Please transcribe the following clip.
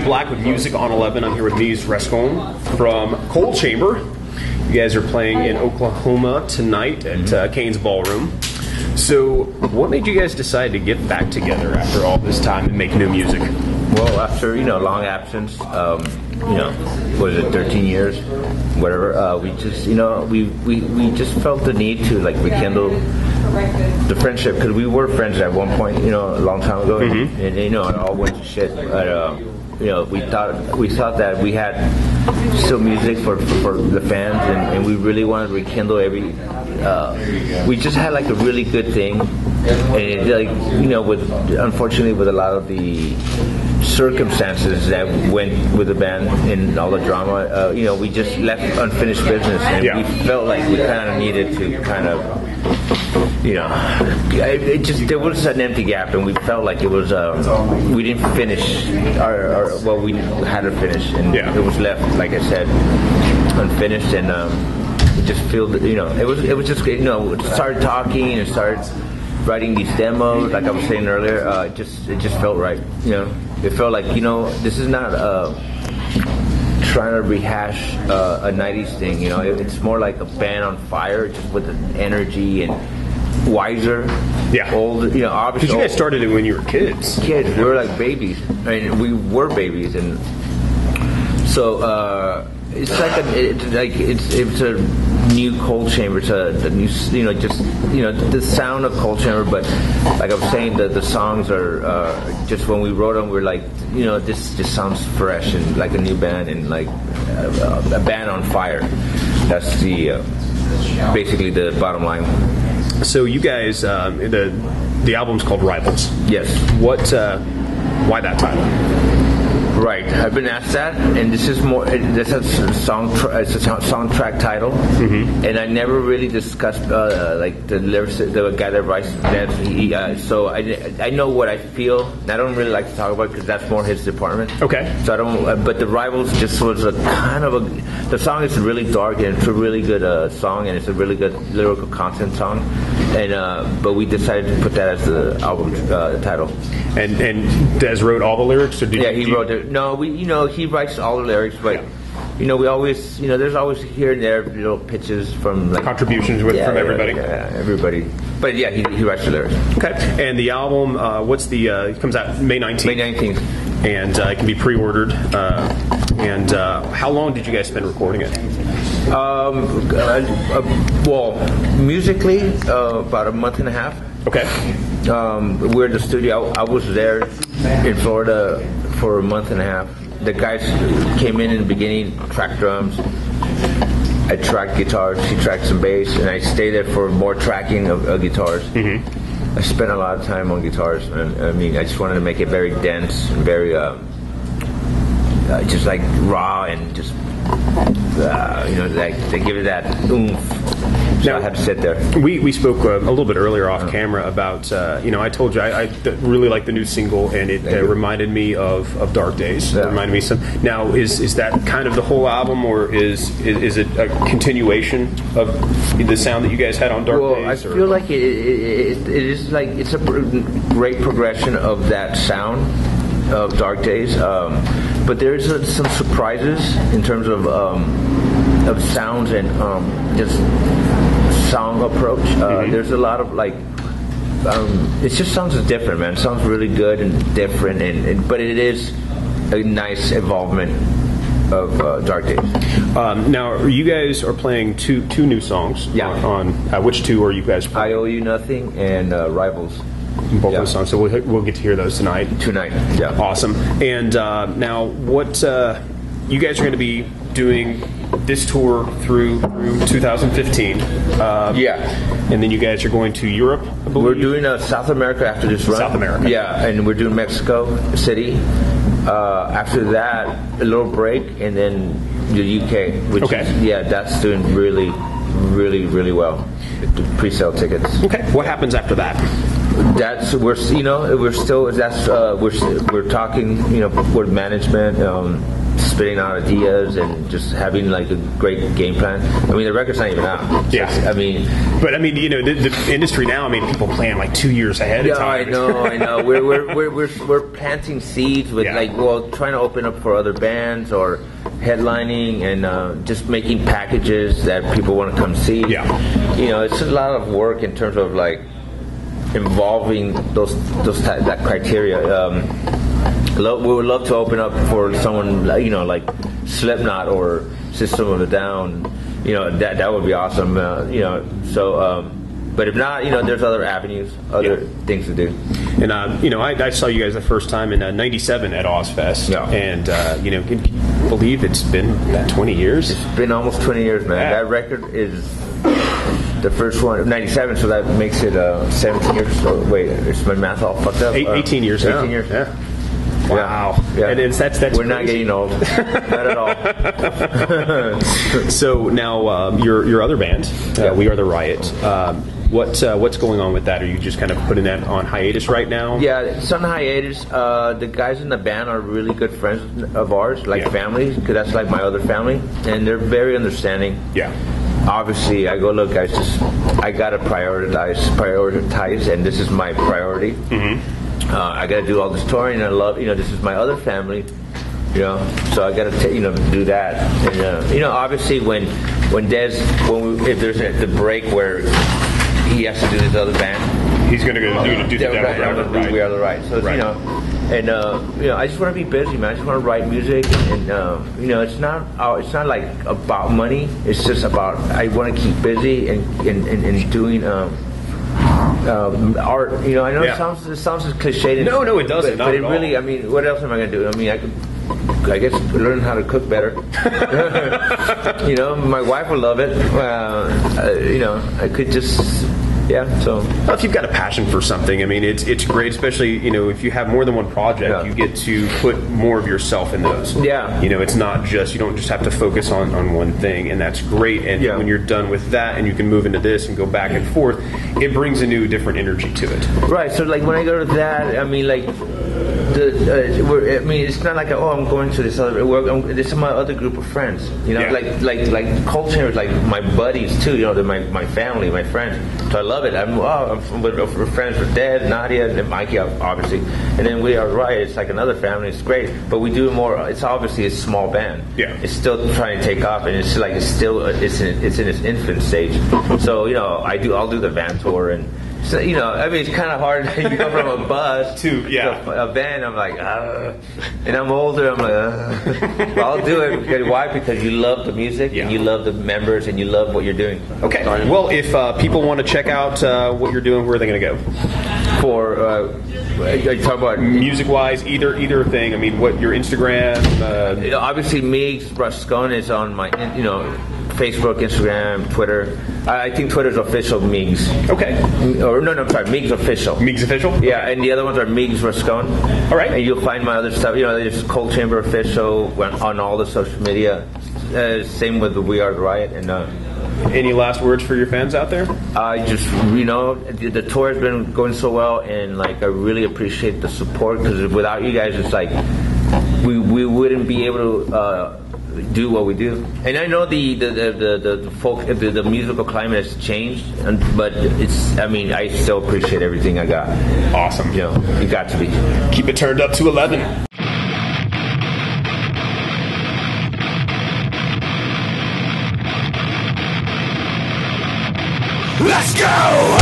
Black with Music on 11. I'm here with Meegs, Rascon from Cold Chamber. You guys are playing in Oklahoma tonight at Kane's Ballroom. So, what made you guys decide to get back together after all this time and make new music? Well, after long absence, what is it, 13 years, whatever. We just we just felt the need to rekindle the friendship, because we were friends at one point, a long time ago, and it all went to shit. But we thought that we had still music for the fans, and we really wanted to rekindle we just had a really good thing, and unfortunately with a lot of the circumstances that went with the band and all the drama, we just left unfinished business, and we felt like we kind of needed to there was an empty gap, and we felt like it was we didn't finish what we had to finish, and it was left, like I said, unfinished, and we just feel that it was just started talking and started writing these demos, like I was saying earlier. It just felt right. It felt like this is not trying to rehash a 90s thing. It's more like a band on fire, just with the energy and wiser. Old. Obviously. Because you guys started it when you were kids. We were like babies. I mean, we were babies, and so it's it's a new Cold Chamber. It's a new, the sound of Cold Chamber. But like I was saying, the songs are just, when we wrote them, we're like, this just sounds fresh and like a new band, and like a band on fire. That's basically the bottom line. So you guys, the album's called Rivals. Yes. Why that title? Right, I've been asked that, and this is a song track title, and I never really discussed the lyrics. The guy that writes that, so I know what I feel, and I don't really like to talk about it because that's more his department. Okay. So I don't. But the Rivals just was a kind of the song is really dark, and it's a really good song, and it's a really good lyrical content song, and but we decided to put that as the album title. And Des wrote all the lyrics, or did he wrote it. No, he writes all the lyrics, but we always, there's always here and there little pitches from contributions from everybody. Yeah, everybody. But yeah, he writes the lyrics. Okay. And the album, it comes out May 19th. May 19th. And it can be pre-ordered. And how long did you guys spend recording it? Well, musically, about a month and a half. Okay. We're in the studio. I was there in Florida for a month and a half. The guys came in the beginning, tracked drums. I tracked guitars. He tracked some bass, and I stayed there for more tracking of guitars. I spent a lot of time on guitars, and I just wanted to make it very dense and very just like raw, and just they give it that oomph. So now, I had to sit there. We spoke a little bit earlier off camera about, I told you I really like the new single, and it reminded me of Dark Days. It reminded me some. Now, is that kind of the whole album, or is it a continuation of the sound that you guys had on Dark Days? Well, I feel like it is like it's a great progression of that sound of Dark Days, but there's some surprises in terms of sounds and just song approach. There's a lot of it just sounds different, man. It sounds really good and different, but it is a nice involvement of Dark Days. Now, you guys are playing two new songs. Yeah. On which two are you guys playing? I Owe You Nothing and Rivals. Both those songs, so we'll get to hear those tonight. Yeah. Awesome. And now, what you guys are going to be doing this tour through 2015. And then you guys are going to Europe, I believe? We're doing South America after this run. South America. Yeah, and we're doing Mexico City. After that, a little break, and then the UK, which that's doing really, really, really well. The pre-sale tickets. Okay. What happens after that? we're talking, with management, spitting out ideas and just having like a great game plan. I mean, the record's not even out. Yeah. But the industry now. I mean, people plan like 2 years ahead of time. I know. We're planting seeds with trying to open up for other bands or headlining and just making packages that people want to come see. Yeah. It's a lot of work in terms of like involving that criteria. We would love to open up for someone like Slipknot or System of a Down. That would be awesome. But if not, there's other avenues, other things to do. And I saw you guys the first time in '97 at Ozfest. Yeah. And can you believe it's been that 20 years? It's been almost 20 years, man. Yeah. That record is the first one, '97, so that makes it 17 years. So wait, is my math all fucked up? 18 years. 18 years. Yeah. Wow. Yeah. And that's we're not getting old. Not at all. So now your other band, We Are the Riot. What's going on with that? Are you just kind of putting that on hiatus right now? Yeah, it's on hiatus. The guys in the band are really good friends of ours, like family, because that's like my other family, and they're very understanding. Yeah. Obviously, I go, look, guys, I gotta prioritize, and this is my priority. Mm-hmm. I got to do all this touring, and I love, this is my other family, so I got to, do that. And, obviously if there's the break where he has to do this other band, he's going to go do the Devil Driver. We Are the Riot. So, I just want to be busy, man. I just want to write music, and it's not like about money. It's just about I want to keep busy and doing. Art, I know it sounds cliche. No, it doesn't. But it really, I mean, what else am I going to do? I mean, I guess learn how to cook better. My wife will love it. I could just. Yeah, so well, if you've got a passion for something, I mean, it's great, especially if you have more than one project, you get to put more of yourself in those. Yeah, it's not just you don't just have to focus on one thing, and that's great. And when you're done with that, and you can move into this and go back and forth, it brings a new, different energy to it. Right. So, like when I go to that, I mean, like. It's not like I'm going to this other. This is my other group of friends. Like culture is like my buddies too. They're my family, my friends. So I love it. We're friends with Dad, Nadia, and Mikey, obviously, and then We Are Riot. It's like another family. It's great, but we do more. It's obviously a small band. Yeah, it's still trying to take off, and it's in its infant stage. So I'll do the van tour and. So, it's kind of hard. You go from a bus to a band. I'm like, and I'm older. I'm like, but I'll do it. Because, why? Because you love the music and you love the members and you love what you're doing. Okay. Well, if people want to check out what you're doing, where are they going to go? For you talk about music-wise, either thing. I mean, what your Instagram? Obviously, Meegs Rascon is on my Facebook, Instagram, Twitter. I think Twitter's official Meegs. Okay. Or no, I'm sorry, Meegs official. Meegs official? Yeah, and the other ones are Meegs Rascon. All right. And you'll find my other stuff. There's Cold Chamber official on all the social media. Same with the We Are the Riot. And any last words for your fans out there? I just, the tour has been going so well, and like I really appreciate the support, because without you guys, it's like we wouldn't be able to do what we do. And I know the folk, the musical climate has changed, but I still appreciate everything I got. Awesome. You got to be. Keep it turned up to 11. Let's go!